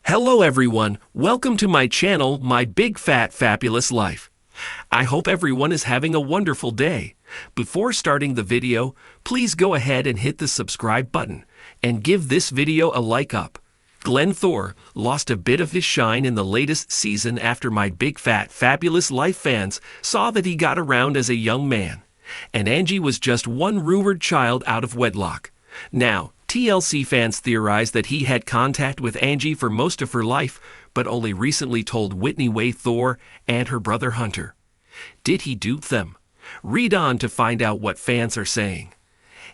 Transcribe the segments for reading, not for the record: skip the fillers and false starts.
Hello everyone, welcome to my channel, My Big Fat Fabulous Life. I hope everyone is having a wonderful day. Before starting the video, please go ahead and hit the subscribe button and give this video a like up. Glenn Thor lost a bit of his shine in the latest season after My Big Fat Fabulous Life fans saw that he got around as a young man. And Angie was just one rumored child out of wedlock. Now, TLC fans theorize that he had contact with Angie for most of her life, but only recently told Whitney Thor and her brother Hunter. Did he dupe them? Read on to find out what fans are saying.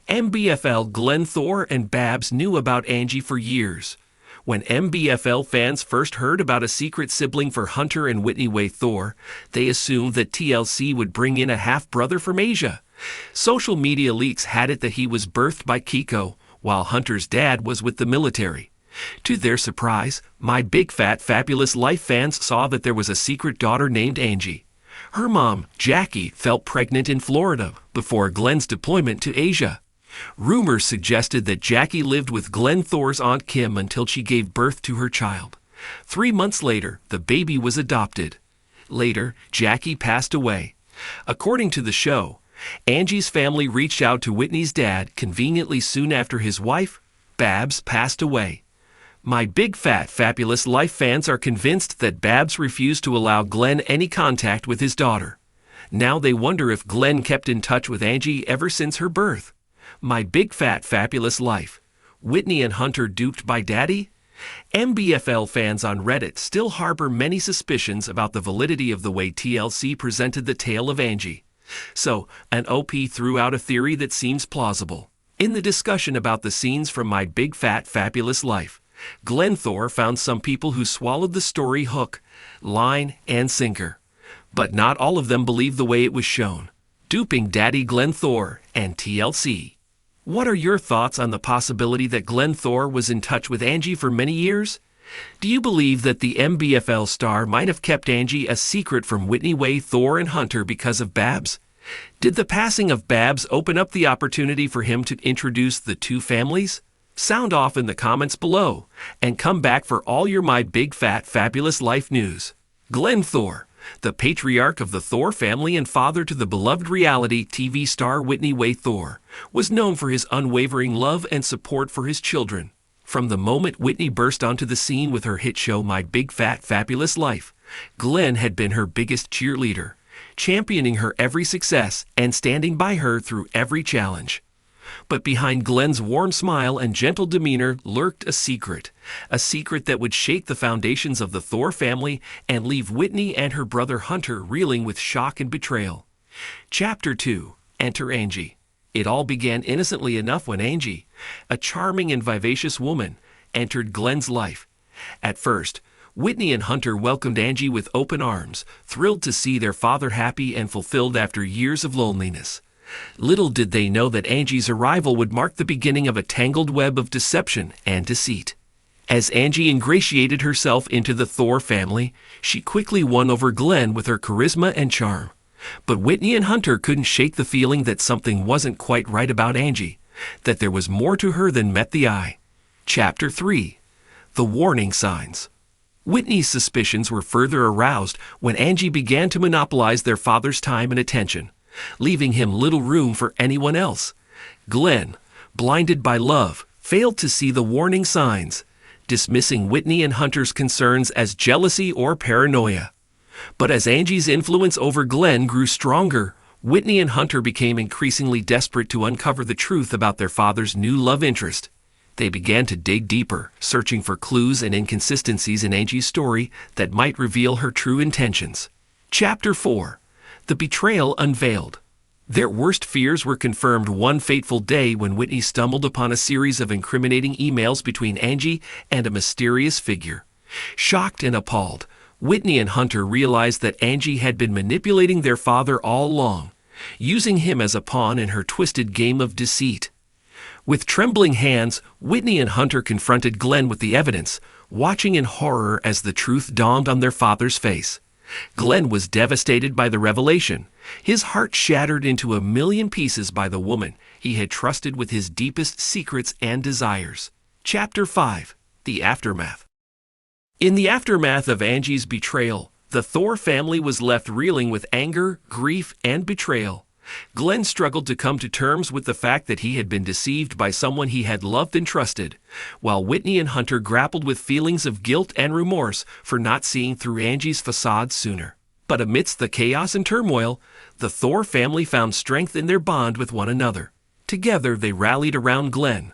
MBFL Glenn Thor and Babs knew about Angie for years. When MBFL fans first heard about a secret sibling for Hunter and Whitney Thor, they assumed that TLC would bring in a half-brother from Asia. Social media leaks had it that he was birthed by Kiko, while Hunter's dad was with the military. To their surprise, My Big Fat Fabulous Life fans saw that there was a secret daughter named Angie. Her mom, Jackie, fell pregnant in Florida before Glenn's deployment to Asia. Rumors suggested that Jackie lived with Glenn Thor's Aunt Kim until she gave birth to her child. 3 months later, the baby was adopted. Later, Jackie passed away. According to the show, Angie's family reached out to Whitney's dad conveniently soon after his wife, Babs, passed away. My Big Fat Fabulous Life fans are convinced that Babs refused to allow Glenn any contact with his daughter. Now they wonder if Glenn kept in touch with Angie ever since her birth. My Big Fat Fabulous Life. Whitney and Hunter duped by Daddy? MBFL fans on Reddit still harbor many suspicions about the validity of the way TLC presented the tale of Angie. So, an OP threw out a theory that seems plausible. In the discussion about the scenes from My Big Fat Fabulous Life, Glenn Thor found some people who swallowed the story hook, line, and sinker. But not all of them believed the way it was shown, duping Daddy Glenn Thor and TLC. What are your thoughts on the possibility that Glenn Thor was in touch with Angie for many years? Do you believe that the MBFL star might have kept Angie a secret from Whitney Thor and Hunter because of Babs? Did the passing of Babs open up the opportunity for him to introduce the two families? Sound off in the comments below, and come back for all your My Big Fat Fabulous Life news. Glenn Thor, the patriarch of the Thor family and father to the beloved reality TV star Whitney Thor, was known for his unwavering love and support for his children. From the moment Whitney burst onto the scene with her hit show My Big Fat Fabulous Life, Glenn had been her biggest cheerleader, championing her every success and standing by her through every challenge. But behind Glenn's warm smile and gentle demeanor lurked a secret that would shake the foundations of the Thor family and leave Whitney and her brother Hunter reeling with shock and betrayal. Chapter 2. Enter Angie. It all began innocently enough when Angie, a charming and vivacious woman, entered Glenn's life. At first, Whitney and Hunter welcomed Angie with open arms, thrilled to see their father happy and fulfilled after years of loneliness. Little did they know that Angie's arrival would mark the beginning of a tangled web of deception and deceit. As Angie ingratiated herself into the Thor family, she quickly won over Glenn with her charisma and charm. But Whitney and Hunter couldn't shake the feeling that something wasn't quite right about Angie, that there was more to her than met the eye. Chapter 3. The Warning Signs. Whitney's suspicions were further aroused when Angie began to monopolize their father's time and attention, leaving him little room for anyone else. Glenn, blinded by love, failed to see the warning signs, dismissing Whitney and Hunter's concerns as jealousy or paranoia. But as Angie's influence over Glenn grew stronger, Whitney and Hunter became increasingly desperate to uncover the truth about their father's new love interest. They began to dig deeper, searching for clues and inconsistencies in Angie's story that might reveal her true intentions. Chapter 4. The Betrayal Unveiled. Their worst fears were confirmed one fateful day when Whitney stumbled upon a series of incriminating emails between Angie and a mysterious figure. Shocked and appalled, Whitney and Hunter realized that Angie had been manipulating their father all along, using him as a pawn in her twisted game of deceit. With trembling hands, Whitney and Hunter confronted Glenn with the evidence, watching in horror as the truth dawned on their father's face. Glenn was devastated by the revelation, his heart shattered into a million pieces by the woman he had trusted with his deepest secrets and desires. Chapter 5. The Aftermath. In the aftermath of Angie's betrayal, the Thor family was left reeling with anger, grief, and betrayal. Glenn struggled to come to terms with the fact that he had been deceived by someone he had loved and trusted, while Whitney and Hunter grappled with feelings of guilt and remorse for not seeing through Angie's facade sooner. But amidst the chaos and turmoil, the Thor family found strength in their bond with one another. Together they rallied around Glenn,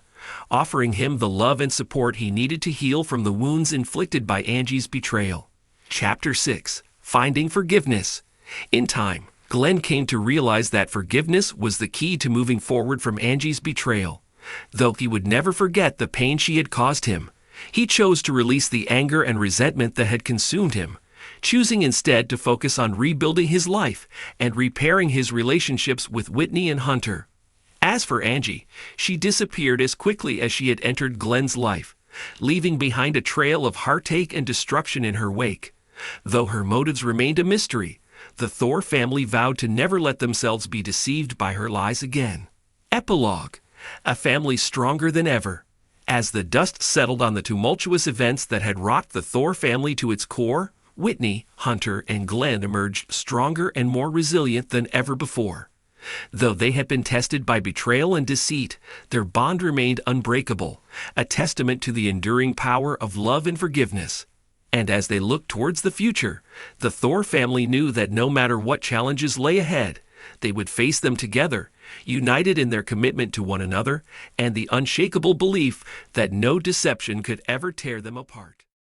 offering him the love and support he needed to heal from the wounds inflicted by Angie's betrayal. Chapter 6. Finding Forgiveness. In time, Glenn came to realize that forgiveness was the key to moving forward from Angie's betrayal. Though he would never forget the pain she had caused him, he chose to release the anger and resentment that had consumed him, choosing instead to focus on rebuilding his life and repairing his relationships with Whitney and Hunter. As for Angie, she disappeared as quickly as she had entered Glenn's life, leaving behind a trail of heartache and destruction in her wake. Though her motives remained a mystery, the Thor family vowed to never let themselves be deceived by her lies again. Epilogue. A family stronger than ever. As the dust settled on the tumultuous events that had rocked the Thor family to its core, Whitney, Hunter, and Glenn emerged stronger and more resilient than ever before. Though they had been tested by betrayal and deceit, their bond remained unbreakable, a testament to the enduring power of love and forgiveness. And as they looked towards the future, the Thor family knew that no matter what challenges lay ahead, they would face them together, united in their commitment to one another and the unshakable belief that no deception could ever tear them apart.